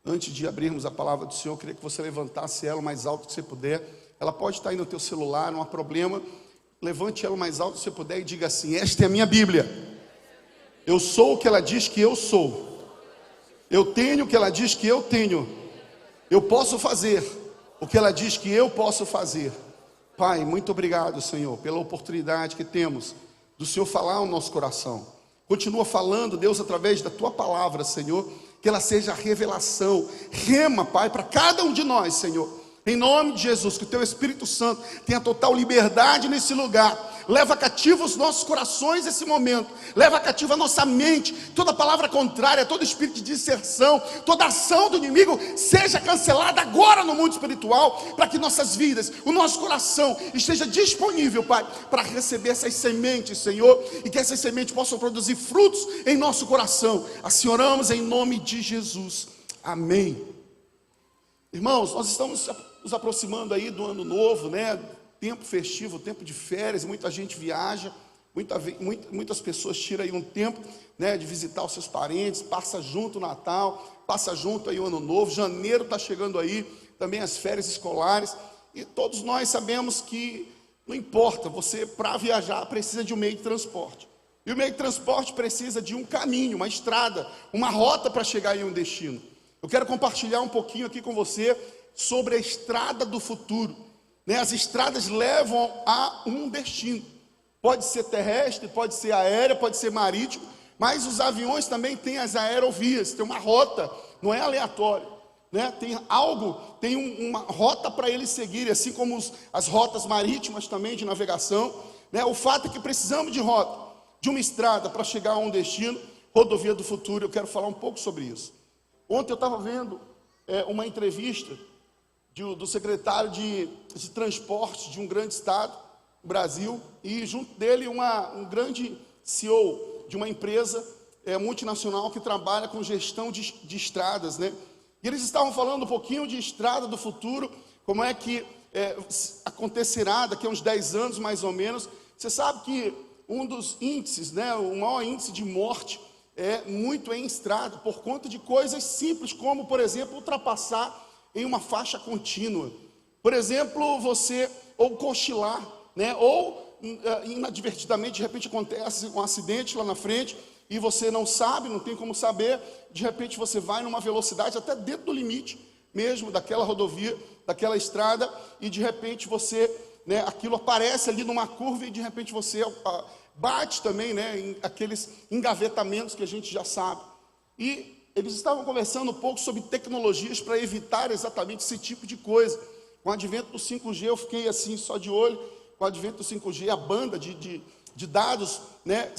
Antes de abrirmos a palavra do Senhor, eu queria que você levantasse ela o mais alto que você puder. Ela pode estar aí no teu celular, não há problema. Levante ela o mais alto que você puder e diga assim: esta é a minha Bíblia. Eu sou o que ela diz que eu sou. Eu tenho o que ela diz que eu tenho. Eu posso fazer o que ela diz que eu posso fazer. Pai, muito obrigado, Senhor, pela oportunidade que temos do Senhor falar ao nosso coração. Continua falando, Deus, através da Tua palavra, Senhor, que ela seja a revelação, rema, Pai, para cada um de nós, Senhor. Em nome de Jesus, que o Teu Espírito Santo tenha total liberdade nesse lugar. Leva cativo os nossos corações nesse momento. Leva cativo a nossa mente. Toda palavra contrária, todo espírito de disserção, toda ação do inimigo seja cancelada agora no mundo espiritual, para que nossas vidas, o nosso coração esteja disponível, Pai, para receber essas sementes, Senhor, e que essas sementes possam produzir frutos em nosso coração. Assim oramos em nome de Jesus. Amém. Irmãos, nós estamos nos aproximando aí do ano novo, né? Tempo festivo, tempo de férias, muita gente viaja, muitas pessoas tiram aí um tempo, né, de visitar os seus parentes, passa junto o Natal, passa junto aí o Ano Novo, janeiro está chegando aí, também as férias escolares, e todos nós sabemos que não importa, você para viajar precisa de um meio de transporte, e o meio de transporte precisa de um caminho, uma estrada, uma rota para chegar em um destino. Eu quero compartilhar um pouquinho aqui com você sobre a estrada do futuro. As estradas levam a um destino, pode ser terrestre, pode ser aéreo, pode ser marítimo, mas os aviões também têm as aerovias, tem uma rota, não é aleatório, né? Tem uma rota para eles seguirem, assim como as rotas marítimas também de navegação, né? O fato é que precisamos de rota, de uma estrada para chegar a um destino, rodovia do futuro. Eu quero falar um pouco sobre isso. Ontem eu estava vendo uma entrevista do secretário de transporte de um grande estado, Brasil, e junto dele um grande CEO de uma empresa multinacional que trabalha com gestão de estradas, né? E eles estavam falando um pouquinho de estrada do futuro, como é que acontecerá daqui a uns 10 anos mais ou menos. Você sabe que um dos índices, né, o maior índice de morte muito em estrada, por conta de coisas simples, como, por exemplo, ultrapassar em uma faixa contínua. Por exemplo, você ou cochilar, né? Ou inadvertidamente, de repente acontece um acidente lá na frente e você não sabe, não tem como saber, de repente você vai numa velocidade até dentro do limite mesmo daquela rodovia, daquela estrada, e de repente você, né, aquilo aparece ali numa curva e de repente você bate também, né, em aqueles engavetamentos que a gente já sabe. E eles estavam conversando um pouco sobre tecnologias para evitar exatamente esse tipo de coisa. Com o advento do 5G, eu fiquei assim só de olho. Com o advento do 5G, a banda de dados, né,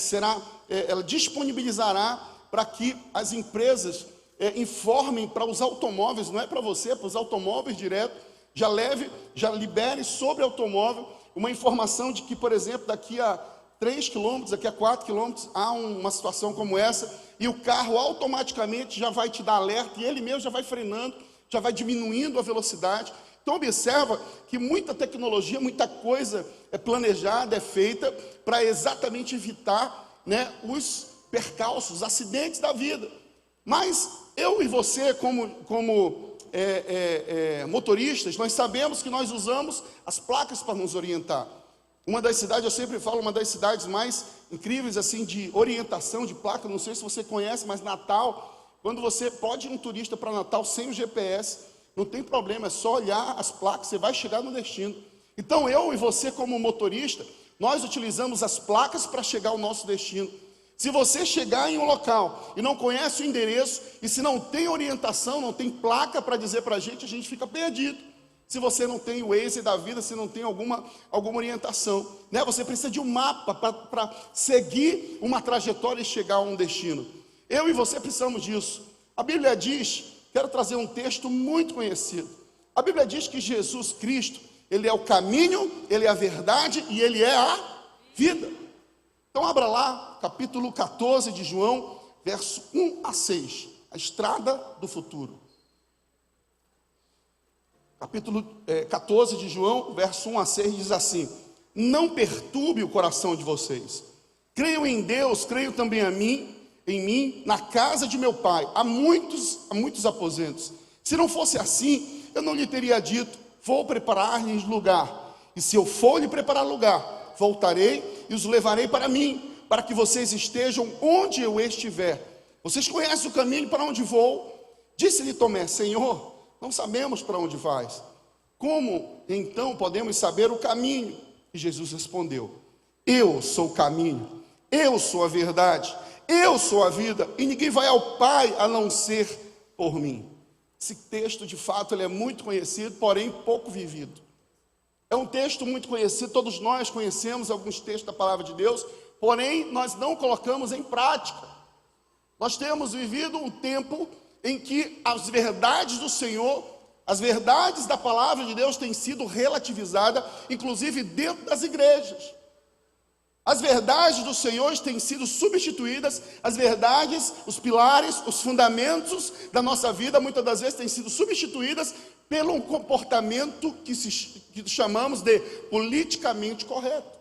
ela disponibilizará para que as empresas informem para os automóveis, não é para você, é para os automóveis direto, já libere sobre o automóvel uma informação de que, por exemplo, daqui a 3 quilômetros, daqui a 4 quilômetros, há uma situação como essa, e o carro automaticamente já vai te dar alerta, e ele mesmo já vai frenando, já vai diminuindo a velocidade. Então observa que muita tecnologia, muita coisa é planejada, é feita para exatamente evitar, né, os percalços, os acidentes da vida. Mas eu e você, como motoristas, nós sabemos que nós usamos as placas para nos orientar. Uma das cidades, eu sempre falo, uma das cidades mais incríveis assim de orientação de placa, não sei se você conhece, mas Natal, quando você pode ir um turista para Natal sem o GPS, não tem problema, é só olhar as placas, você vai chegar no destino. Então eu e você como motorista, nós utilizamos as placas para chegar ao nosso destino. Se você chegar em um local e não conhece o endereço, e se não tem orientação, não tem placa para dizer para a gente fica perdido. Se você não tem o Waze da vida, se não tem alguma orientação, né? Você precisa de um mapa para seguir uma trajetória e chegar a um destino. Eu e você precisamos disso. A Bíblia diz, quero trazer um texto muito conhecido. A Bíblia diz que Jesus Cristo, Ele é o caminho, Ele é a verdade e Ele é a vida. Então abra lá, capítulo 14 de João, verso 1 a 6, a estrada do futuro. Capítulo 14 de João, verso 1 a 6, diz assim: não perturbe o coração de vocês. Creiam em Deus, creiam também a mim. em mim, na casa de meu pai, há muitos aposentos. Se não fosse assim, eu não lhe teria dito, vou preparar-lhes lugar. E se eu for lhe preparar lugar, voltarei e os levarei para mim, para que vocês estejam onde eu estiver. Vocês conhecem o caminho para onde vou? Disse-lhe Tomé, Senhor, não sabemos para onde vais. Como então podemos saber o caminho? E Jesus respondeu, eu sou o caminho, eu sou a verdade, eu sou a vida, e ninguém vai ao Pai a não ser por mim. Esse texto, de fato, ele é muito conhecido, porém pouco vivido. É um texto muito conhecido, todos nós conhecemos alguns textos da palavra de Deus, porém nós não colocamos em prática. Nós temos vivido um tempo em que as verdades do Senhor, as verdades da palavra de Deus têm sido relativizadas, inclusive dentro das igrejas. As verdades do Senhor têm sido substituídas, as verdades, os pilares, os fundamentos da nossa vida, muitas das vezes têm sido substituídas pelo comportamento que chamamos de politicamente correto.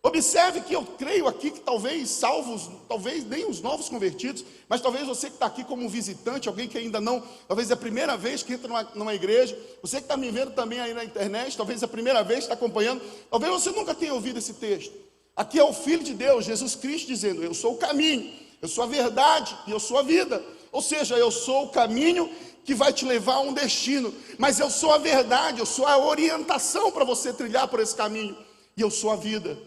Observe que eu creio aqui que talvez salvos, talvez nem os novos convertidos, mas talvez você que está aqui como visitante, alguém que ainda não, talvez é a primeira vez que entra numa igreja, você que está me vendo também aí na internet, talvez é a primeira vez que está acompanhando, talvez você nunca tenha ouvido esse texto. Aqui é o Filho de Deus, Jesus Cristo, dizendo, eu sou o caminho, eu sou a verdade e eu sou a vida. Ou seja, eu sou o caminho que vai te levar a um destino, mas eu sou a verdade, eu sou a orientação para você trilhar por esse caminho, e eu sou a vida.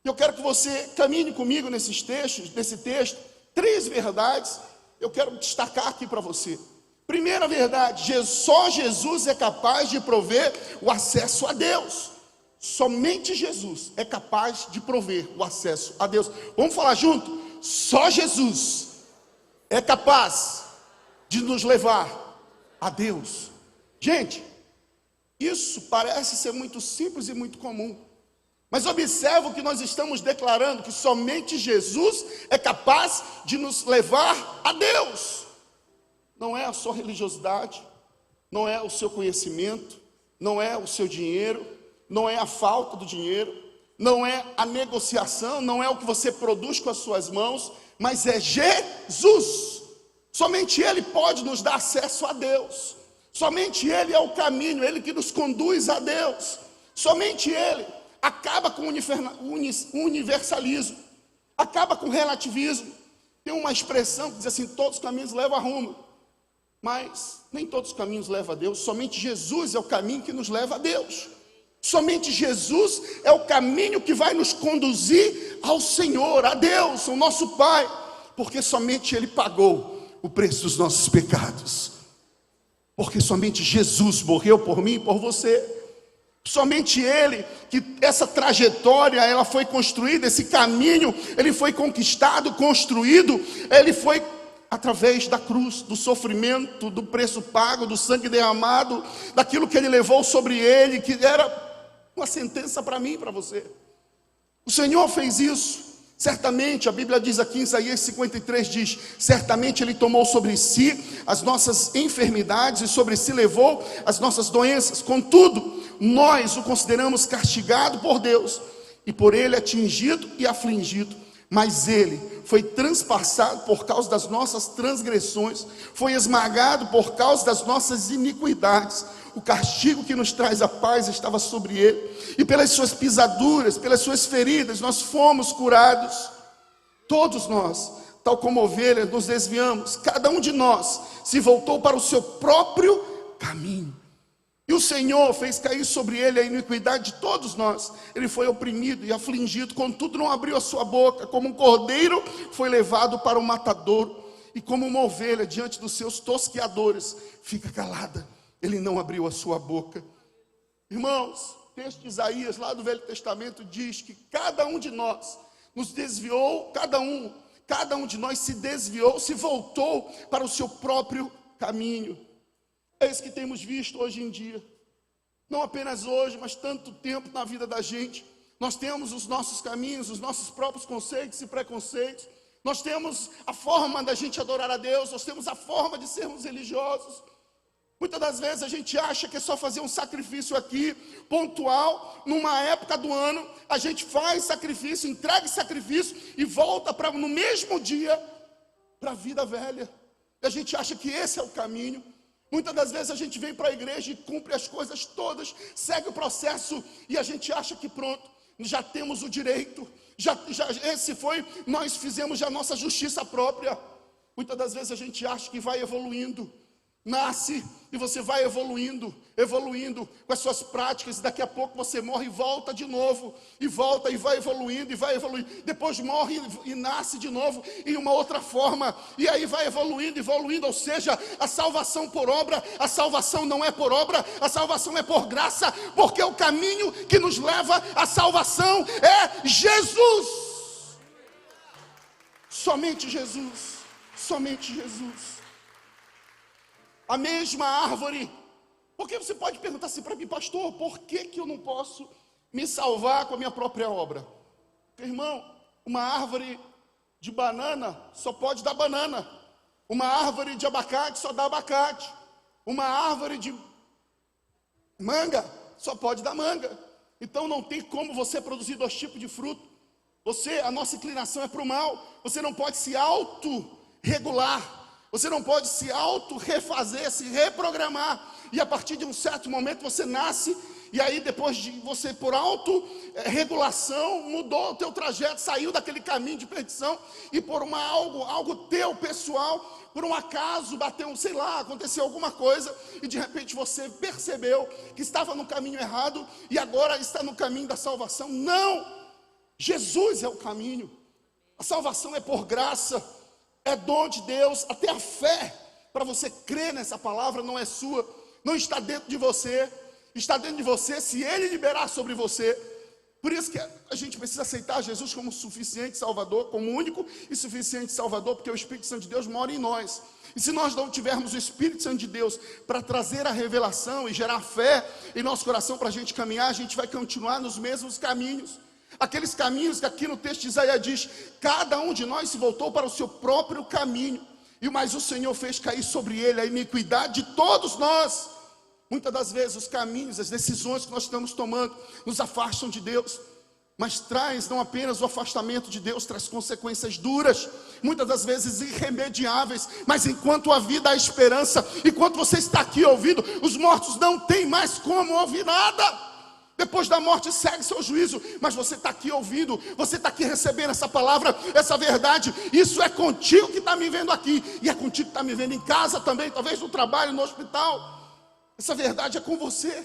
Eu quero que você caminhe comigo nesse texto, 3 verdades, eu quero destacar aqui para você. Primeira verdade, só Jesus é capaz de prover o acesso a Deus. Somente Jesus é capaz de prover o acesso a Deus. Vamos falar junto? Só Jesus é capaz de nos levar a Deus. Gente, isso parece ser muito simples e muito comum. Mas observa que nós estamos declarando que somente Jesus é capaz de nos levar a Deus. Não é a sua religiosidade, não é o seu conhecimento, não é o seu dinheiro, não é a falta do dinheiro, não é a negociação, não é o que você produz com as suas mãos, mas é Jesus. Somente Ele pode nos dar acesso a Deus. Somente Ele é o caminho, Ele que nos conduz a Deus. Somente Ele acaba com o universalismo, acaba com o relativismo. Tem uma expressão que diz assim, todos os caminhos levam a Roma, mas nem todos os caminhos levam a Deus. Somente Jesus é o caminho que nos leva a Deus. Somente Jesus é o caminho que vai nos conduzir ao Senhor, a Deus, o nosso Pai, porque somente Ele pagou o preço dos nossos pecados, porque somente Jesus morreu por mim e por você. Somente Ele, que essa trajetória, ela foi construída, esse caminho, ele foi conquistado, construído, ele foi através da cruz, do sofrimento, do preço pago, do sangue derramado, daquilo que Ele levou sobre Ele, que era uma sentença para mim e para você. O Senhor fez isso. Certamente, a Bíblia diz aqui em Isaías 53, diz, certamente Ele tomou sobre si as nossas enfermidades e sobre si levou as nossas doenças. Contudo, nós o consideramos castigado por Deus e por Ele atingido e afligido. Mas Ele foi transpassado por causa das nossas transgressões, foi esmagado por causa das nossas iniquidades. O castigo que nos traz a paz estava sobre Ele, e pelas suas pisaduras, pelas suas feridas, nós fomos curados. Todos nós, tal como ovelhas, nos desviamos, cada um de nós se voltou para o seu próprio caminho. E o Senhor fez cair sobre Ele a iniquidade de todos nós. Ele foi oprimido e afligido, contudo não abriu a sua boca. Como um cordeiro foi levado para o matadouro, e como uma ovelha diante dos seus tosqueadores fica calada, Ele não abriu a sua boca. Irmãos, o texto de Isaías lá do Velho Testamento diz que cada um de nós nos desviou, cada um de nós se desviou, se voltou para o seu próprio caminho. É isso que temos visto hoje em dia. Não apenas hoje, mas tanto tempo na vida da gente. Nós temos os nossos caminhos, os nossos próprios conceitos e preconceitos. Nós temos a forma da gente adorar a Deus, nós temos a forma de sermos religiosos. Muitas das vezes a gente acha que é só fazer um sacrifício aqui, pontual, numa época do ano, a gente faz sacrifício, entrega sacrifício e volta no mesmo dia para a vida velha. E a gente acha que esse é o caminho. Muitas das vezes a gente vem para a igreja e cumpre as coisas todas, segue o processo e a gente acha que pronto, já temos o direito, nós fizemos já a nossa justiça própria. Muitas das vezes a gente acha que vai evoluindo, nasce e você vai evoluindo com as suas práticas, e daqui a pouco você morre e volta de novo, e volta e vai evoluindo, depois morre e nasce de novo em uma outra forma, e aí vai evoluindo, ou seja, a salvação por obra, a salvação não é por obra, a salvação é por graça, porque o caminho que nos leva à salvação é Jesus, somente Jesus, somente Jesus. A mesma árvore, porque você pode perguntar assim para mim, pastor, por que eu não posso me salvar com a minha própria obra? Irmão, uma árvore de banana só pode dar banana, uma árvore de abacate só dá abacate, uma árvore de manga só pode dar manga. Então não tem como você produzir 2 tipos de fruto. A nossa inclinação é para o mal, você não pode se autorregular. Você não pode se auto-refazer, se reprogramar. E a partir de um certo momento você nasce, e aí depois de você, por auto-regulação, mudou o teu trajeto, saiu daquele caminho de perdição, e por algo teu, pessoal, por um acaso, aconteceu alguma coisa, e de repente você percebeu que estava no caminho errado, e agora está no caminho da salvação. Não! Jesus é o caminho. A salvação é por graça. É dom de Deus, até a fé, para você crer nessa palavra, não é sua, não está dentro de você, está dentro de você se Ele liberar sobre você. Por isso que a gente precisa aceitar Jesus como suficiente Salvador, como único e suficiente Salvador, porque o Espírito Santo de Deus mora em nós. E se nós não tivermos o Espírito Santo de Deus para trazer a revelação e gerar fé em nosso coração para a gente caminhar, a gente vai continuar nos mesmos caminhos. Aqueles caminhos que aqui no texto de Isaías diz, cada um de nós se voltou para o seu próprio caminho, mas o Senhor fez cair sobre ele a iniquidade de todos nós. Muitas das vezes os caminhos, as decisões que nós estamos tomando nos afastam de Deus, mas traz não apenas o afastamento de Deus, traz consequências duras, muitas das vezes irremediáveis, mas enquanto a vida há esperança, enquanto você está aqui ouvindo, os mortos não têm mais como ouvir nada. Depois da morte segue seu juízo, mas você está aqui ouvindo, você está aqui recebendo essa palavra, essa verdade. Isso é contigo que está me vendo aqui, e é contigo que está me vendo em casa também, talvez no trabalho, no hospital. Essa verdade é com você.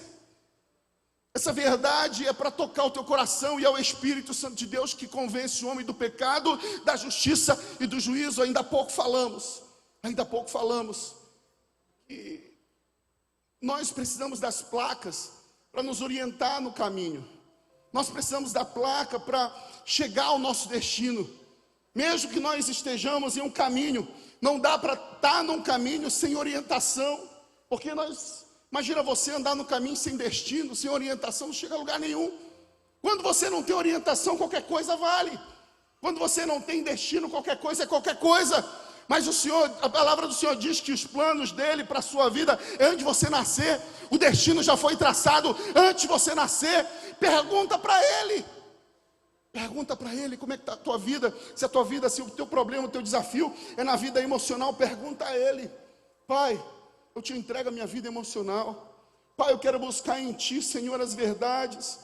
Essa verdade é para tocar o teu coração, e é o Espírito Santo de Deus que convence o homem do pecado, da justiça e do juízo. Ainda há pouco falamos que nós precisamos das placas para nos orientar no caminho. Nós precisamos da placa para chegar ao nosso destino. Mesmo que nós estejamos em um caminho, não dá para estar num caminho sem orientação, porque imagina você andar no caminho sem destino, sem orientação, não chega a lugar nenhum. Quando você não tem orientação, qualquer coisa vale. Quando você não tem destino, qualquer coisa é qualquer coisa. Mas a palavra do Senhor diz que os planos dele para a sua vida é antes de você nascer. O destino já foi traçado antes de você nascer. Pergunta para ele como é que está a tua vida. Se o teu problema, o teu desafio é na vida emocional, pergunta a ele. Pai, eu te entrego a minha vida emocional. Pai, eu quero buscar em ti, Senhor, as verdades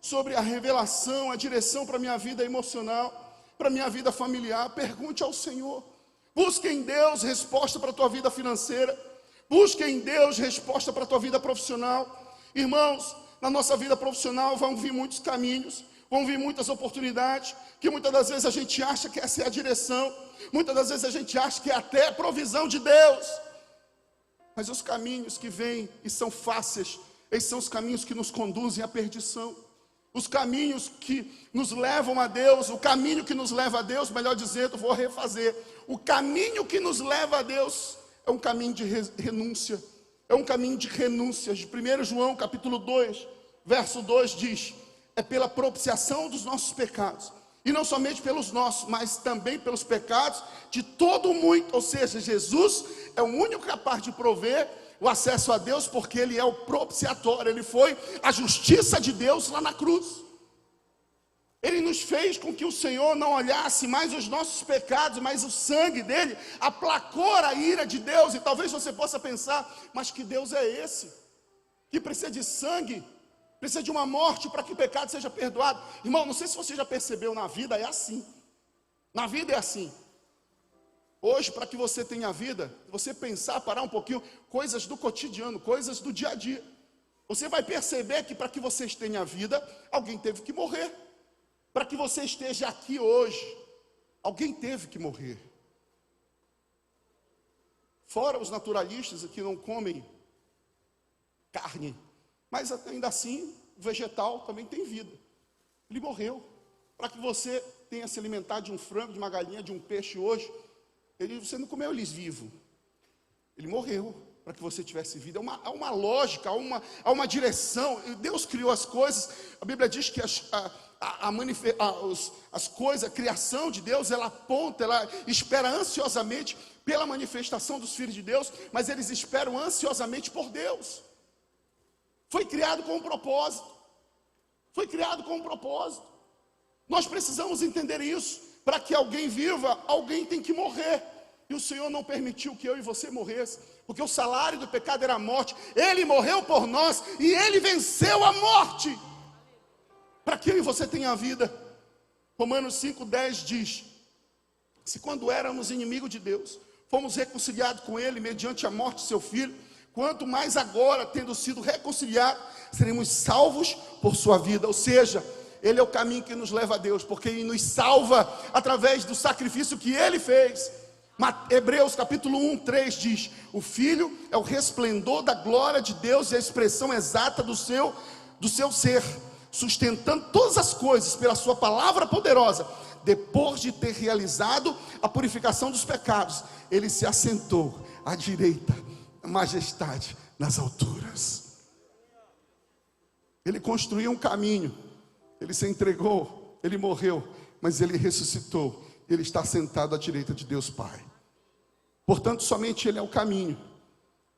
sobre a revelação, a direção para a minha vida emocional, para a minha vida familiar. Pergunte ao Senhor. Busque em Deus resposta para a tua vida financeira. Busque em Deus resposta para a tua vida profissional. Irmãos, na nossa vida profissional vão vir muitos caminhos, vão vir muitas oportunidades, que muitas das vezes a gente acha que essa é a direção, muitas das vezes a gente acha que é até a provisão de Deus. Mas os caminhos que vêm e são fáceis, esses são os caminhos que nos conduzem à perdição. Os caminhos que nos levam a Deus, o caminho que nos leva a Deus, melhor dizendo, vou refazer. O caminho que nos leva a Deus é um caminho de renúncia. É um caminho de renúncias. De 1 João capítulo 2, verso 2 diz: é pela propiciação dos nossos pecados E não somente pelos nossos, mas também pelos pecados de todo mundo. Ou seja, Jesus é o único capaz de prover o acesso a Deus, porque Ele é o propiciatório. Ele foi a justiça de Deus lá na cruz. Ele nos fez com que o Senhor não olhasse mais os nossos pecados, mas o sangue dele aplacou a ira de Deus. E talvez você possa pensar, mas que Deus é esse? Que precisa de sangue? Precisa de uma morte para que o pecado seja perdoado? Irmão, não sei se você já percebeu, na vida é assim. Na vida é assim. Hoje, para que você tenha vida, você pensar, parar um pouquinho, coisas do cotidiano, coisas do dia a dia. Você vai perceber que para que você tenha vida, alguém teve que morrer. Para que você esteja aqui hoje, alguém teve que morrer. Fora os naturalistas que não comem carne, mas ainda assim, o vegetal também tem vida. Ele morreu. Para que você tenha se alimentar de um frango, de uma galinha, de um peixe hoje, você não comeu eles vivos. Ele morreu para que você tivesse vida. Há uma lógica, há uma direção. Deus criou as coisas. A Bíblia diz que as coisas, a criação de Deus, ela aponta, ela espera ansiosamente pela manifestação dos filhos de Deus, mas eles esperam ansiosamente por Deus. Foi criado com um propósito. Foi criado com um propósito. Nós precisamos entender isso. Para que alguém viva, alguém tem que morrer. E o Senhor não permitiu que eu e você morresse, porque o salário do pecado era a morte. Ele morreu por nós e Ele venceu a morte, para que eu e você tenha a vida. Romanos 5,10 diz: se quando éramos inimigos de Deus, fomos reconciliados com Ele mediante a morte de seu Filho, quanto mais agora, tendo sido reconciliados, seremos salvos por sua vida. Ou seja, Ele é o caminho que nos leva a Deus, porque Ele nos salva através do sacrifício que Ele fez. Hebreus capítulo 1:3 diz: o Filho é o resplendor da glória de Deus e a expressão exata do seu ser, sustentando todas as coisas pela sua palavra poderosa. Depois de ter realizado a purificação dos pecados, Ele se assentou à direita da majestade nas alturas. Ele construiu um caminho. Ele se entregou, Ele morreu, mas Ele ressuscitou. Ele está sentado à direita de Deus Pai. Portanto, somente Ele é o caminho.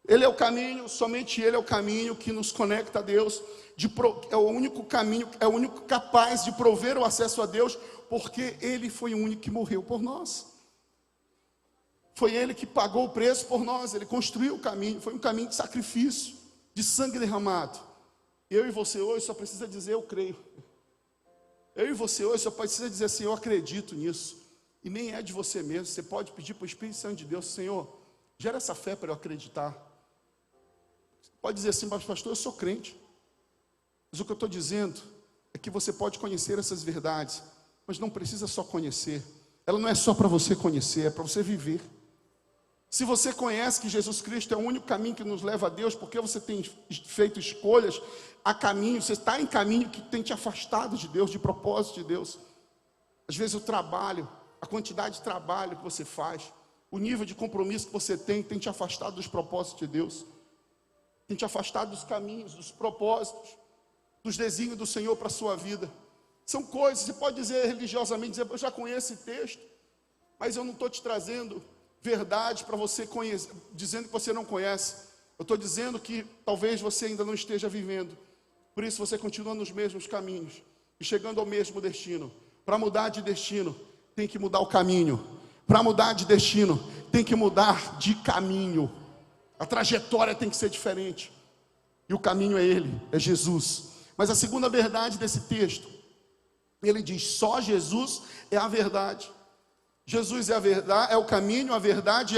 Ele é o caminho, somente Ele é o caminho que nos conecta a Deus. É o único caminho, é o único capaz de prover o acesso a Deus, porque Ele foi o único que morreu por nós. Foi Ele que pagou o preço por nós. Ele construiu o caminho, foi um caminho de sacrifício, de sangue derramado. Eu e você hoje só precisa dizer: eu creio. Eu e você hoje só precisa dizer assim: eu acredito nisso. E nem é de você mesmo. Você pode pedir para o Espírito Santo de Deus: Senhor, gera essa fé para eu acreditar. Você pode dizer assim: mas pastor, eu sou crente. Mas o que eu estou dizendo é que você pode conhecer essas verdades, mas não precisa só conhecer. Ela não é só para você conhecer, é para você viver. Se você conhece que Jesus Cristo é o único caminho que nos leva a Deus, porque você tem feito escolhas a caminho, você está em caminho que tem te afastado de Deus, de propósito de Deus. Às vezes o trabalho, a quantidade de trabalho que você faz, o nível de compromisso que você tem te afastado dos propósitos de Deus, tem te afastado dos caminhos, dos propósitos, dos desígnios do Senhor para a sua vida. São coisas, você pode dizer religiosamente, dizer: eu já conheço esse texto, mas eu não estou te trazendo verdade para você conhecer, dizendo que você não conhece. Eu estou dizendo que talvez você ainda não esteja vivendo. Por isso você continua nos mesmos caminhos e chegando ao mesmo destino. Para mudar de destino, tem que mudar o caminho. Para mudar de destino, tem que mudar de caminho. A trajetória tem que ser diferente. E o caminho é Ele, é Jesus. Mas a segunda verdade desse texto, ele diz: só Jesus é a verdade. Jesus é a verdade, é o caminho, a verdade,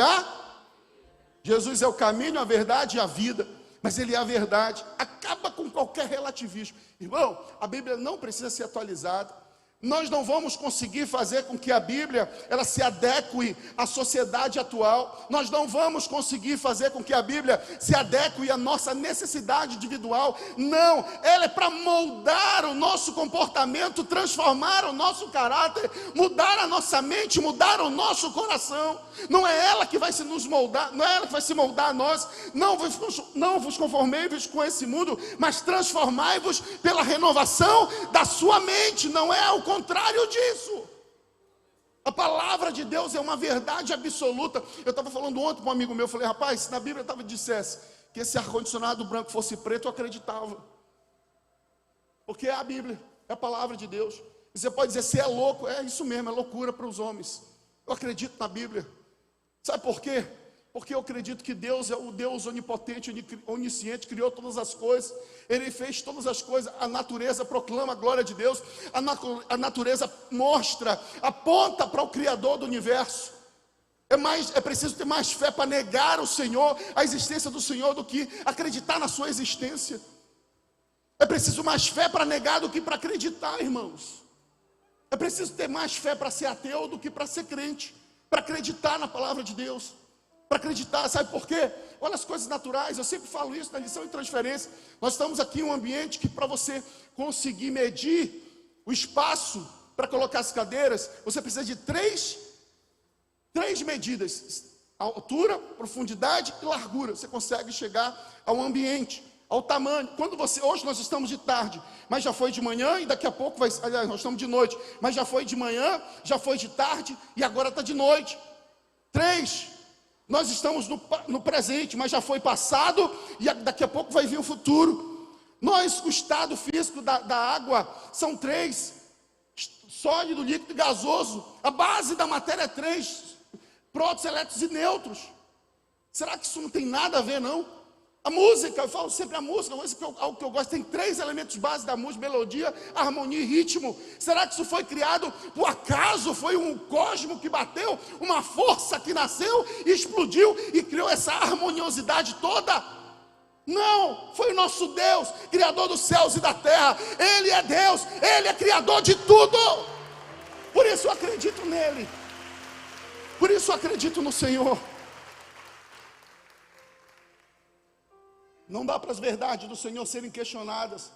Jesus é o caminho, a verdade e a vida. Mas Ele é a verdade. Acaba com qualquer relativismo. Irmão, a Bíblia não precisa ser atualizada. Nós não vamos conseguir fazer com que a Bíblia ela se adeque à sociedade atual. Nós não vamos conseguir fazer com que a Bíblia se adeque à nossa necessidade individual. Não, ela é para moldar o nosso comportamento, transformar o nosso caráter, mudar a nossa mente, mudar o nosso coração. Não é ela que vai se nos moldar, não é ela que vai se moldar a nós. Não vos conformeis com esse mundo, mas transformai-vos pela renovação da sua mente. Não é o contrário disso. A palavra de Deus é uma verdade absoluta. Eu estava falando ontem para um amigo meu, eu falei, rapaz, se na Bíblia dissesse que esse ar-condicionado branco fosse preto, eu acreditava. Porque é a Bíblia, é a palavra de Deus. E você pode dizer, você é louco, é isso mesmo, é loucura para os homens. Eu acredito na Bíblia. Sabe por quê? Porque eu acredito que Deus é o Deus onipotente, onisciente, criou todas as coisas. Ele fez todas as coisas. A natureza proclama a glória de Deus. A natureza mostra, aponta para o Criador do universo. É preciso ter mais fé para negar o Senhor, a existência do Senhor, do que acreditar na sua existência. É preciso mais fé para negar do que para acreditar, irmãos. É preciso ter mais fé para ser ateu do que para ser crente, para acreditar na palavra de Deus, para acreditar, sabe por quê? Olha as coisas naturais, eu sempre falo isso na lição de transferência. Nós estamos aqui em um ambiente que, para você conseguir medir o espaço para colocar as cadeiras, você precisa de três medidas: altura, profundidade e largura. Você consegue chegar ao ambiente, ao tamanho. Hoje nós estamos de tarde, mas já foi de manhã, e daqui a pouco aliás, nós estamos de noite, mas já foi de manhã, já foi de tarde e agora está de noite. 3, nós estamos no presente, mas já foi passado e daqui a pouco vai vir o futuro. O estado físico da água são 3: sólido, líquido e gasoso. A base da matéria é 3: prótons, elétrons e nêutrons. Será que isso não tem nada a ver, não? A música, eu falo sempre a música é algo que eu gosto, tem 3 elementos básicos da música: melodia, harmonia e ritmo. Será que isso foi criado por acaso? Foi um cosmo que bateu, uma força que nasceu e explodiu e criou essa harmoniosidade toda? Não, foi o nosso Deus, Criador dos céus e da terra. Ele é Deus, Ele é Criador de tudo. Por isso eu acredito nele, por isso eu acredito no Senhor. Não dá para as verdades do Senhor serem questionadas.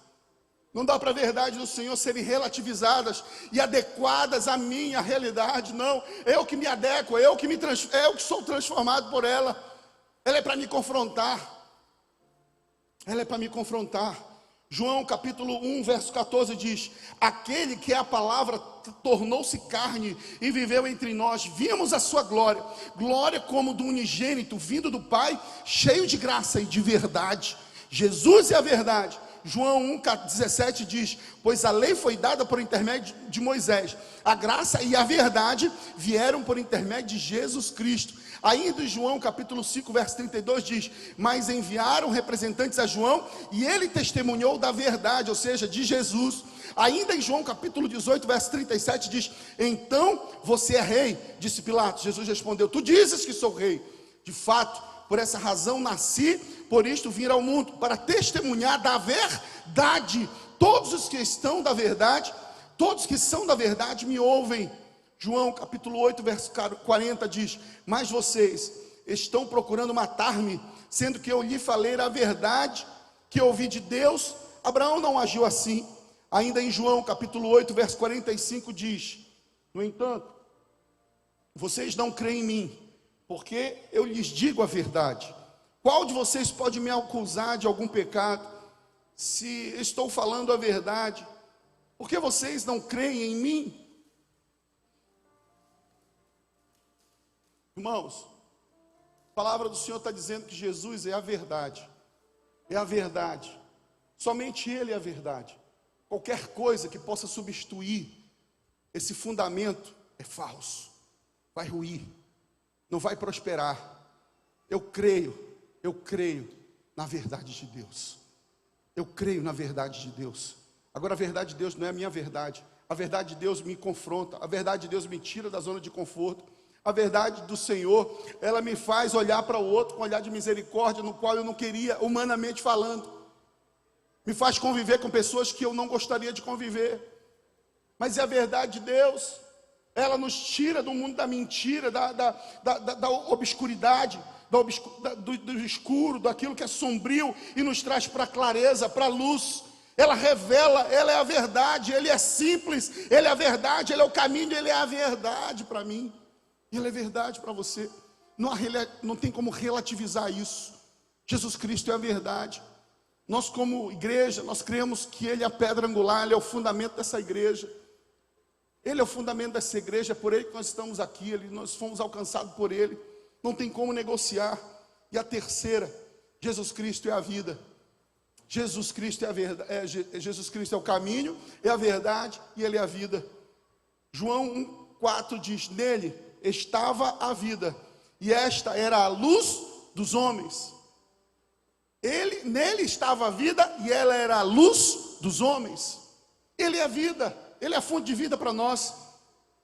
Não dá para a verdade do Senhor serem relativizadas e adequadas à minha realidade. Não, eu que me adequo, eu que sou transformado por ela. Ela é para me confrontar. Ela é para me confrontar. João capítulo 1, verso 14 diz: aquele que é a palavra tornou-se carne e viveu entre nós. Vimos a sua glória, glória como do unigênito, vindo do Pai, cheio de graça e de verdade. Jesus é a verdade. João 1,17 diz: pois a lei foi dada por intermédio de Moisés, a graça e a verdade vieram por intermédio de Jesus Cristo. Ainda em João capítulo 5, verso 32 diz: mas enviaram representantes a João e ele testemunhou da verdade, ou seja, de Jesus. Ainda em João capítulo 18, verso 37 diz: então você é rei, disse Pilatos. Jesus respondeu: tu dizes que sou rei. De fato, por essa razão nasci, por isto vim ao mundo, para testemunhar da verdade. Todos os que estão da verdade, todos que são da verdade me ouvem. João capítulo 8, verso 40 diz: mas vocês estão procurando matar-me, sendo que eu lhe falei a verdade que ouvi de Deus. Abraão não agiu assim. Ainda em João capítulo 8, verso 45 diz: no entanto, vocês não creem em mim, porque eu lhes digo a verdade. Qual de vocês pode me acusar de algum pecado, se estou falando a verdade? Porque vocês não creem em mim? Irmãos, a palavra do Senhor está dizendo que Jesus é a verdade. É a verdade. Somente Ele é a verdade. Qualquer coisa que possa substituir esse fundamento é falso. Vai ruir. Não vai prosperar. Eu creio na verdade de Deus. Eu creio na verdade de Deus. Agora, a verdade de Deus não é a minha verdade. A verdade de Deus me confronta. A verdade de Deus me tira da zona de conforto. A verdade do Senhor, ela me faz olhar para o outro com um olhar de misericórdia, no qual eu não queria, humanamente falando. Me faz conviver com pessoas que eu não gostaria de conviver. Mas é a verdade de Deus. Ela nos tira do mundo da mentira, da obscuridade, do escuro, daquilo que é sombrio, e nos traz para a clareza, para a luz. Ela revela, ela é a verdade. Ele é simples, Ele é a verdade, Ele é o caminho, Ele é a verdade para mim. Ele é verdade para você. Não tem como relativizar isso. Jesus Cristo é a verdade. Nós, como igreja, nós cremos que Ele é a pedra angular, Ele é o fundamento dessa igreja. Ele é o fundamento dessa igreja, é por Ele que nós estamos aqui, nós fomos alcançados por Ele, não tem como negociar. E a terceira, Jesus Cristo é a vida. Jesus Cristo é a verdade, Jesus Cristo é o caminho, é a verdade e Ele é a vida. João 1,4 diz: nele estava a vida, e esta era a luz dos homens. Nele estava a vida, e ela era a luz dos homens. Ele é a vida, Ele é a fonte de vida para nós.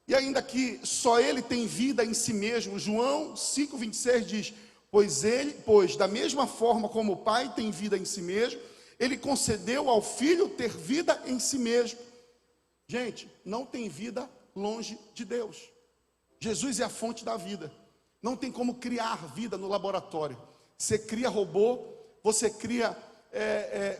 E ainda que só Ele tem vida em si mesmo, João 5,26 diz: pois da mesma forma como o Pai tem vida em si mesmo, Ele concedeu ao Filho ter vida em si mesmo. Gente, não tem vida longe de Deus. Jesus é a fonte da vida. Não tem como criar vida no laboratório. Você cria robô, você cria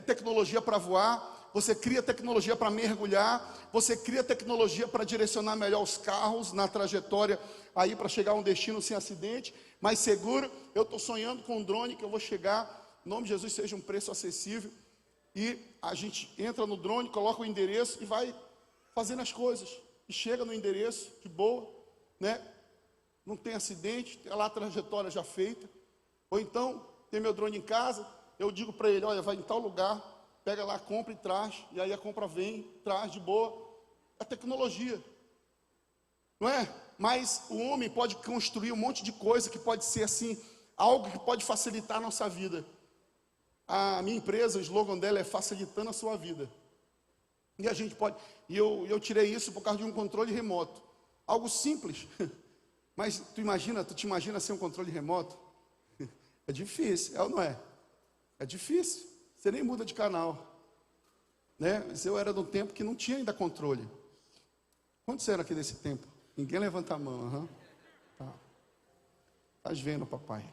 tecnologia para voar, você cria tecnologia para mergulhar, você cria tecnologia para direcionar melhor os carros na trajetória aí para chegar a um destino sem acidente, mais seguro. Eu estou sonhando com um drone que eu vou chegar, em nome de Jesus, seja um preço acessível, e a gente entra no drone, coloca o endereço e vai fazendo as coisas, e chega no endereço de boa, né? Não tem acidente, tem lá a trajetória já feita. Ou então, tem meu drone em casa, eu digo para ele: olha, vai em tal lugar, pega lá, compra e traz, e aí a compra vem, traz de boa. É tecnologia, não é? Mas o homem pode construir um monte de coisa que pode ser assim, algo que pode facilitar a nossa vida. A minha empresa, o slogan dela é facilitando a sua vida. E a gente pode, e eu tirei isso por causa de um controle remoto. Algo simples, mas tu te imagina sem um controle remoto? É difícil, é ou não é? É difícil, você nem muda de canal, né? Mas eu era de um tempo que não tinha ainda controle. Quantos eram aqui desse tempo? Ninguém levanta a mão. Uhum. Tá. Estás vendo, papai?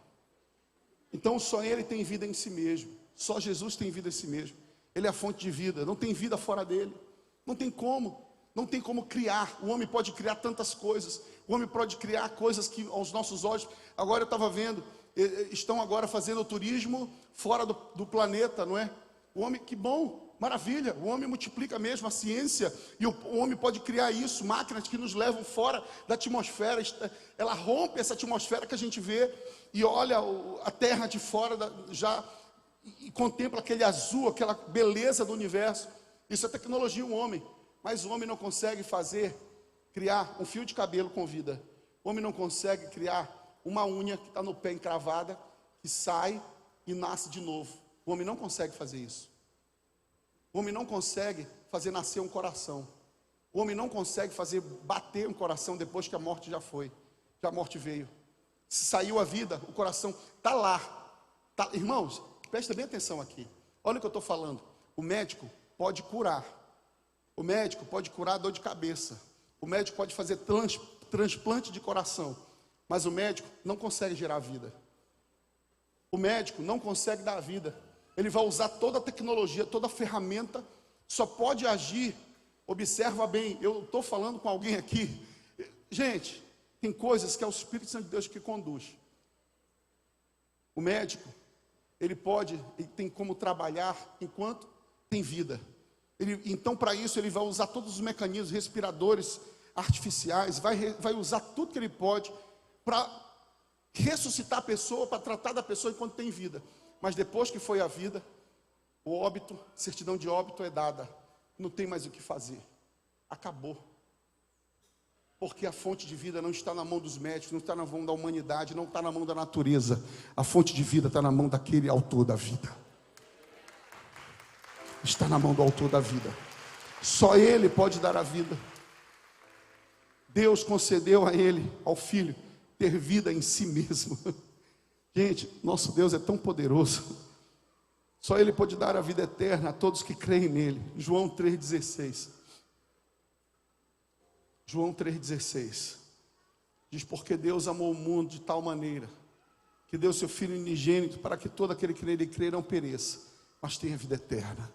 Então só Ele tem vida em si mesmo. Só Jesus tem vida em si mesmo. Ele é a fonte de vida. Não tem vida fora dele. Não tem como. Não tem como criar. O homem pode criar tantas coisas. O homem pode criar coisas que aos nossos olhos... Agora eu estava vendo, estão agora fazendo o turismo fora do planeta, não é? O homem, que bom, maravilha. O homem multiplica mesmo a ciência. E o homem pode criar isso. Máquinas que nos levam fora da atmosfera. Ela rompe essa atmosfera que a gente vê. E olha a terra de fora e contempla aquele azul, aquela beleza do universo. Isso é tecnologia, um homem. Mas o homem não consegue criar um fio de cabelo com vida. O homem não consegue criar uma unha que está no pé encravada, que sai e nasce de novo. O homem não consegue fazer isso. O homem não consegue fazer nascer um coração. O homem não consegue fazer bater um coração depois que a morte já foi, que a morte veio. Se saiu a vida, o coração está lá. Tá, irmãos, presta bem atenção aqui. Olha o que eu estou falando. O médico pode curar. O médico pode curar a dor de cabeça. O médico pode fazer transplante de coração. Mas o médico não consegue gerar vida. O médico não consegue dar vida. Ele vai usar toda a tecnologia, toda a ferramenta. Só pode agir. Observa bem, eu estou falando com alguém aqui. Gente, tem coisas que é o Espírito Santo de Deus que conduz. O médico, ele tem como trabalhar enquanto tem vida. Então, para isso, ele vai usar todos os mecanismos, respiradores artificiais, vai usar tudo que ele pode para ressuscitar a pessoa, para tratar da pessoa enquanto tem vida. Mas depois que foi a vida, o óbito, certidão de óbito é dada. Não tem mais o que fazer. Acabou. Porque a fonte de vida não está na mão dos médicos, não está na mão da humanidade, não está na mão da natureza. A fonte de vida está na mão daquele autor da vida. Está na mão do autor da vida. Só Ele pode dar a vida. Deus concedeu a Ele, ao Filho, ter vida em si mesmo. Gente, nosso Deus é tão poderoso. Só Ele pode dar a vida eterna a todos que creem nele. João 3,16. João 3,16. Diz: porque Deus amou o mundo de tal maneira que deu seu Filho unigênito para que todo aquele que nele crê não pereça, mas tenha vida eterna.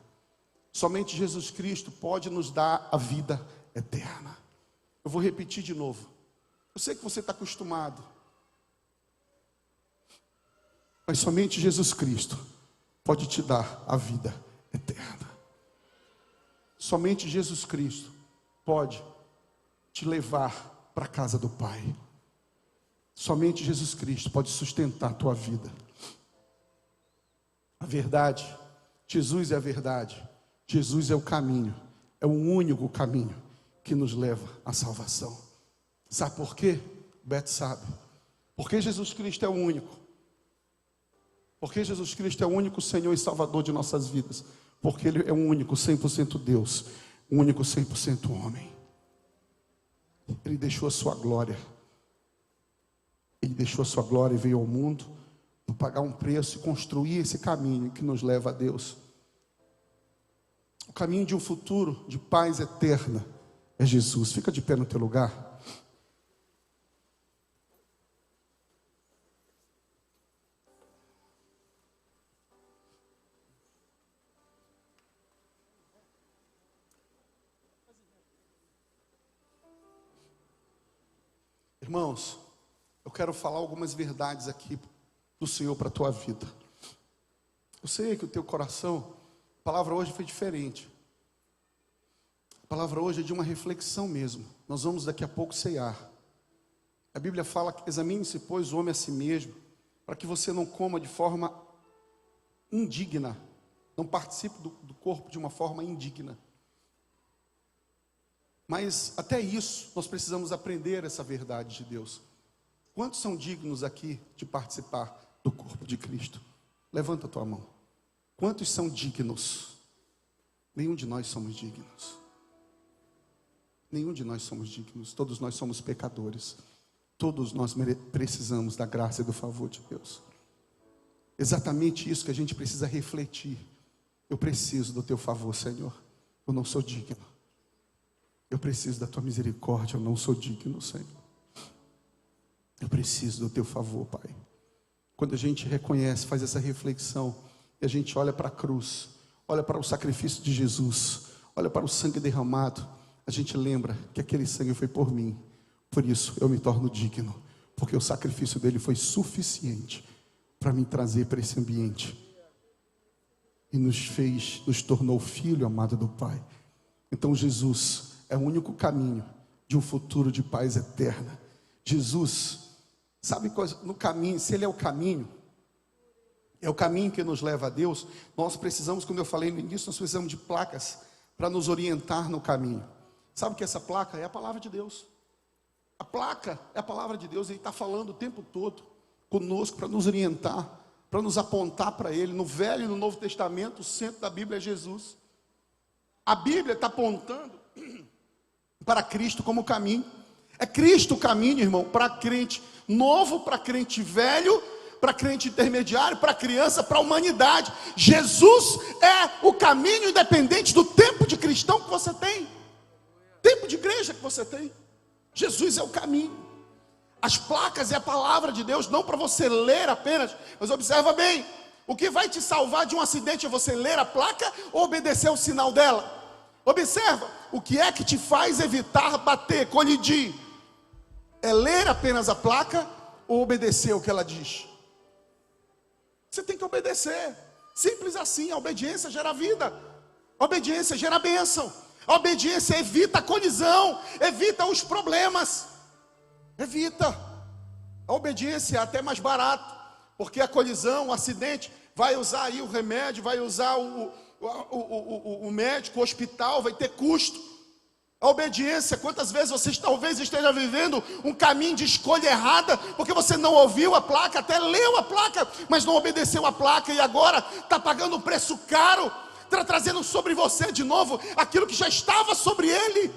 Somente Jesus Cristo pode nos dar a vida eterna. Eu vou repetir de novo. Eu sei que você está acostumado, mas somente Jesus Cristo pode te dar a vida eterna. Somente Jesus Cristo pode te levar para a casa do Pai. Somente Jesus Cristo pode sustentar a tua vida. A verdade, Jesus é a verdade, Jesus é o caminho, é o único caminho que nos leva à salvação. Sabe por quê? Beto sabe. Porque Jesus Cristo é o único. Porque Jesus Cristo é o único Senhor e Salvador de nossas vidas. Porque Ele é o único 100% Deus, o único 100% homem. Ele deixou a sua glória. Ele deixou a sua glória e veio ao mundo para pagar um preço e construir esse caminho que nos leva a Deus. O caminho de um futuro de paz eterna é Jesus. Fica de pé no teu lugar. Irmãos, eu quero falar algumas verdades aqui do Senhor para a tua vida. Eu sei que o teu coração, a palavra hoje foi diferente. A palavra hoje é de uma reflexão mesmo. Nós vamos daqui a pouco ceiar. A Bíblia fala que examine-se, pois, o homem a si mesmo, para que você não coma de forma indigna, não participe do corpo de uma forma indigna. Mas até isso, nós precisamos aprender essa verdade de Deus. Quantos são dignos aqui de participar do corpo de Cristo? Levanta a tua mão. Quantos são dignos? Nenhum de nós somos dignos. Nenhum de nós somos dignos. Todos nós somos pecadores. Todos nós precisamos da graça e do favor de Deus. Exatamente isso que a gente precisa refletir. Eu preciso do teu favor, Senhor. Eu não sou digno. Eu preciso da tua misericórdia, eu não sou digno, Senhor. Eu preciso do teu favor, Pai. Quando a gente reconhece, faz essa reflexão, e a gente olha para a cruz, olha para o sacrifício de Jesus, olha para o sangue derramado, a gente lembra que aquele sangue foi por mim. Por isso eu me torno digno, porque o sacrifício dele foi suficiente para me trazer para esse ambiente. E nos tornou filho amado do Pai. Então Jesus é o único caminho de um futuro de paz eterna. Jesus, sabe, no caminho, se Ele é o caminho que nos leva a Deus, nós precisamos, como eu falei no início, nós precisamos de placas para nos orientar no caminho. Sabe que essa placa é a palavra de Deus. A placa é a palavra de Deus, Ele está falando o tempo todo conosco para nos orientar, para nos apontar para Ele. No Velho e no Novo Testamento, o centro da Bíblia é Jesus. A Bíblia está apontando para Cristo como caminho. É Cristo o caminho, irmão, para crente novo, para crente velho, para crente intermediário, para criança, para a humanidade. Jesus é o caminho, independente do tempo de cristão que você tem, tempo de igreja que você tem. Jesus é o caminho. As placas é a palavra de Deus, não para você ler apenas, mas observa bem, o que vai te salvar de um acidente é você ler a placa ou obedecer o sinal dela. Observa, o que é que te faz evitar bater, colidir? É ler apenas a placa ou obedecer o que ela diz? Você tem que obedecer. Simples assim, a obediência gera vida. A obediência gera bênção. A obediência evita a colisão, evita os problemas. Evita. A obediência é até mais barato, porque a colisão, o acidente, vai usar aí o remédio, vai usar o médico, o hospital, vai ter custo. A obediência, quantas vezes você talvez esteja vivendo um caminho de escolha errada, porque você não ouviu a placa, até leu a placa, mas não obedeceu a placa, e agora está pagando um preço caro, está trazendo sobre você de novo aquilo que já estava sobre ele.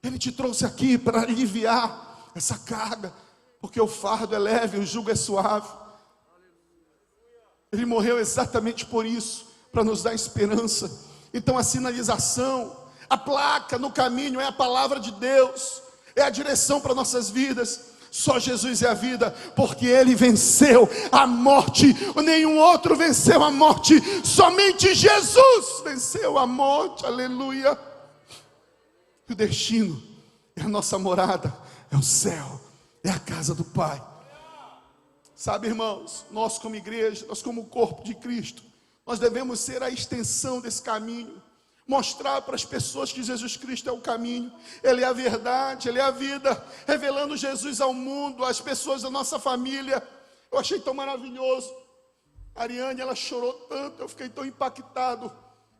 Ele te trouxe aqui para aliviar essa carga, porque o fardo é leve, o jugo é suave. Ele morreu exatamente por isso, para nos dar esperança. Então a sinalização, a placa no caminho é a palavra de Deus, é a direção para nossas vidas. Só Jesus é a vida, porque Ele venceu a morte. Nenhum outro venceu a morte, somente Jesus venceu a morte. Aleluia. O destino é a nossa morada, é o céu, é a casa do Pai. Sabe, irmãos, nós como igreja, nós como corpo de Cristo, nós devemos ser a extensão desse caminho. mostrar para as pessoas que Jesus Cristo é o caminho, Ele é a verdade, Ele é a vida, revelando Jesus ao mundo, às pessoas da nossa família. Eu achei tão maravilhoso. A Ariane, ela chorou tanto, eu fiquei tão impactado.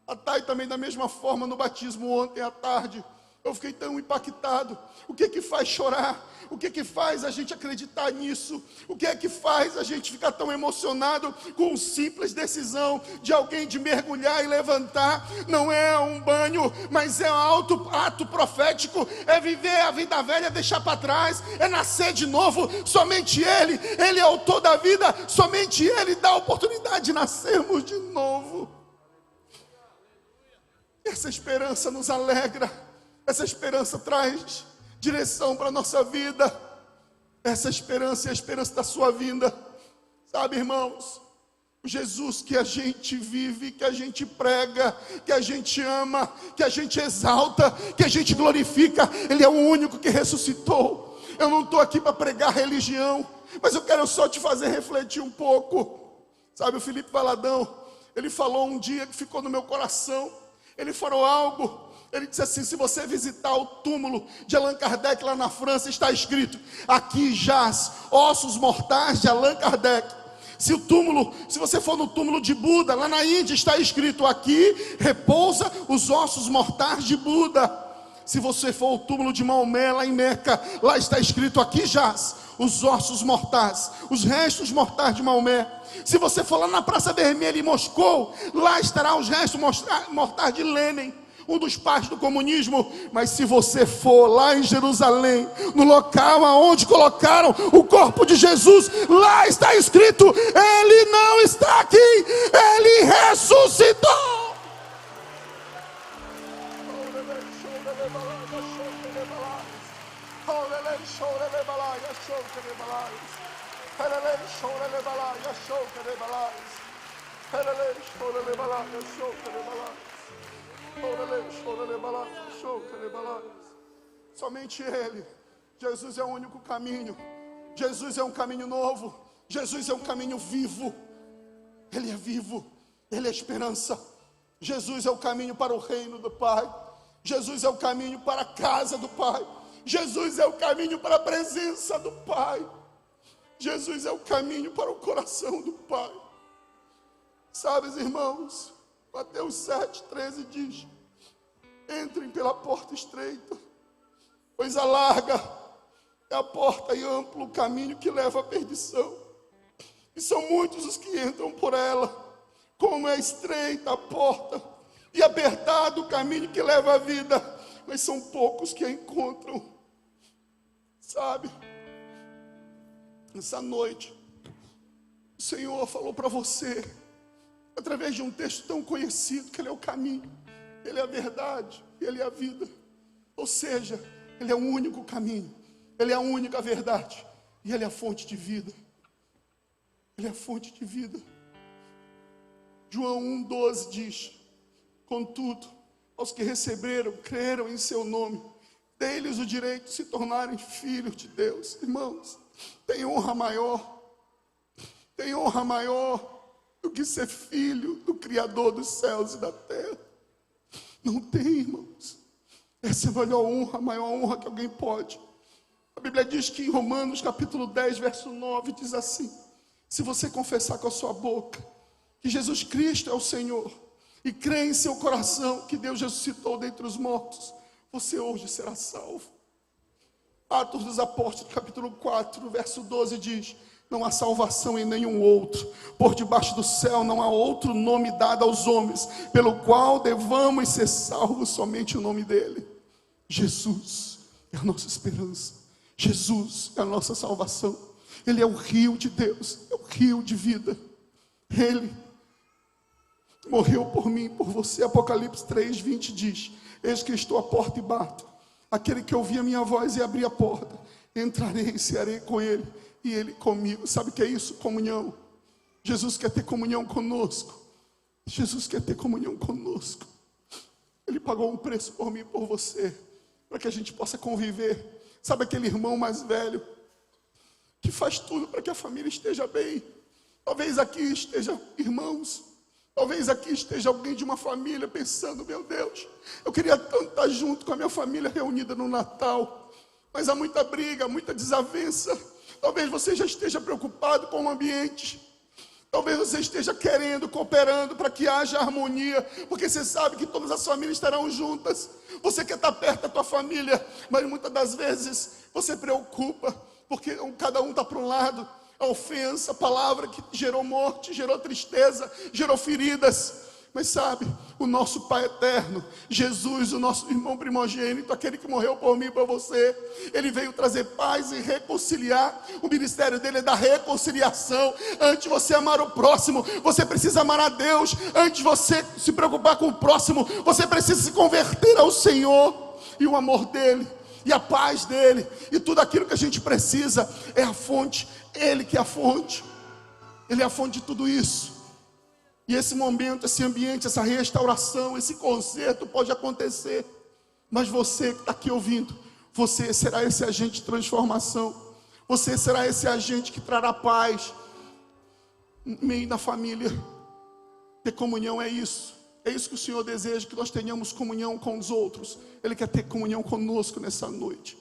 A Thay também da mesma forma no batismo ontem à tarde. Eu fiquei tão impactado. O que é que faz chorar? O que é que faz a gente acreditar nisso? O que é que faz a gente ficar tão emocionado com uma simples decisão de alguém de mergulhar e levantar? Não é um banho, mas é um ato profético. É viver a vida velha, deixar para trás. É nascer de novo. Somente Ele é o autor da vida. Somente Ele dá a oportunidade de nascermos de novo. Essa esperança nos alegra. Essa esperança traz direção para a nossa vida. Essa esperança é a esperança da sua vinda. Sabe, irmãos, o Jesus que a gente vive, que a gente prega, que a gente ama, que a gente exalta, que a gente glorifica, Ele é o único que ressuscitou. Eu não estou aqui para pregar religião, mas eu quero só te fazer refletir um pouco. Sabe, o Felipe Valadão, ele falou um dia que ficou no meu coração. Ele falou algo. Ele disse assim: se você visitar o túmulo de Allan Kardec lá na França, está escrito: aqui jaz ossos mortais de Allan Kardec. Se você for no túmulo de Buda, lá na Índia, está escrito: aqui repousa os ossos mortais de Buda. Se você for ao túmulo de Maomé, lá em Meca, lá está escrito: aqui jaz os ossos mortais, os restos mortais de Maomé. Se você for lá na Praça Vermelha em Moscou, lá estará os restos mortais de Lenin, um dos pais do comunismo. Mas se você for lá em Jerusalém, no local aonde colocaram o corpo de Jesus, lá está escrito: Ele não está aqui, Ele ressuscitou. Somente Ele. Jesus é o único caminho. Jesus é um caminho novo. Jesus é um caminho vivo. Ele é vivo. Ele é esperança. Jesus é o caminho para o reino do Pai. Jesus é o caminho para a casa do Pai. Jesus é o caminho para a presença do Pai. Jesus é o caminho para o coração do Pai. Sabes, irmãos, Mateus 7,13 diz: entrem pela porta estreita, pois a larga é a porta e amplo o caminho que leva à perdição, e são muitos os que entram por ela. Como é estreita a porta e apertado o caminho que leva à vida, mas são poucos que a encontram. Sabe, essa noite o Senhor falou para você, através de um texto tão conhecido, que Ele é o caminho, Ele é a verdade, Ele é a vida. Ou seja, Ele é o único caminho, Ele é a única verdade, e Ele é a fonte de vida. Ele é a fonte de vida. João 1,12 diz: contudo, aos que receberam, creram em seu nome, dê-lhes o direito de se tornarem filhos de Deus. Irmãos, tem honra maior do que ser filho do Criador dos céus e da terra. Não tem, irmãos. Essa é a maior honra que alguém pode. A Bíblia diz que em Romanos capítulo 10, verso 9, diz assim: se você confessar com a sua boca que Jesus Cristo é o Senhor, e crer em seu coração que Deus ressuscitou dentre os mortos, você hoje será salvo. Atos dos Apóstolos, capítulo 4, verso 12 diz: não há salvação em nenhum outro, por debaixo do céu não há outro nome dado aos homens, pelo qual devamos ser salvos, somente o nome dele. Jesus é a nossa esperança, Jesus é a nossa salvação. Ele é o rio de Deus, é o rio de vida. Ele morreu por mim, por você. Apocalipse 3:20 diz: eis que estou à porta e bato. Aquele que ouvir a minha voz e abrir a porta, entrarei e cearei com ele, e ele comigo. Sabe o que é isso? Comunhão. Jesus quer ter comunhão conosco. Jesus quer ter comunhão conosco. Ele pagou um preço por mim e por você, para que a gente possa conviver. Sabe aquele irmão mais velho, que faz tudo para que a família esteja bem? Talvez aqui esteja irmãos, Talvez aqui esteja alguém de uma família pensando: meu Deus, eu queria tanto estar junto com a minha família reunida no Natal, mas há muita briga, muita desavença. Talvez você já esteja preocupado com o ambiente. Talvez você esteja querendo, cooperando para que haja harmonia, porque você sabe que todas as famílias estarão juntas. Você quer estar perto da tua família, mas muitas das vezes você preocupa, porque cada um está para um lado. A ofensa, a palavra que gerou morte, gerou tristeza, gerou feridas. Mas sabe, o nosso Pai eterno, Jesus, o nosso irmão primogênito, aquele que morreu por mim e por você, ele veio trazer paz e reconciliar. O ministério dele é da reconciliação. Antes de você amar o próximo, você precisa amar a Deus. Antes de você se preocupar com o próximo, você precisa se converter ao Senhor. E o amor dele, e a paz dele, e tudo aquilo que a gente precisa, é a fonte. Ele que é a fonte. Ele é a fonte de tudo isso. E esse momento, esse ambiente, essa restauração, esse conserto pode acontecer. Mas você que está aqui ouvindo, você será esse agente de transformação. Você será esse agente que trará paz no meio da família. Ter comunhão é isso. É isso que o Senhor deseja, que nós tenhamos comunhão com os outros. Ele quer ter comunhão conosco nessa noite.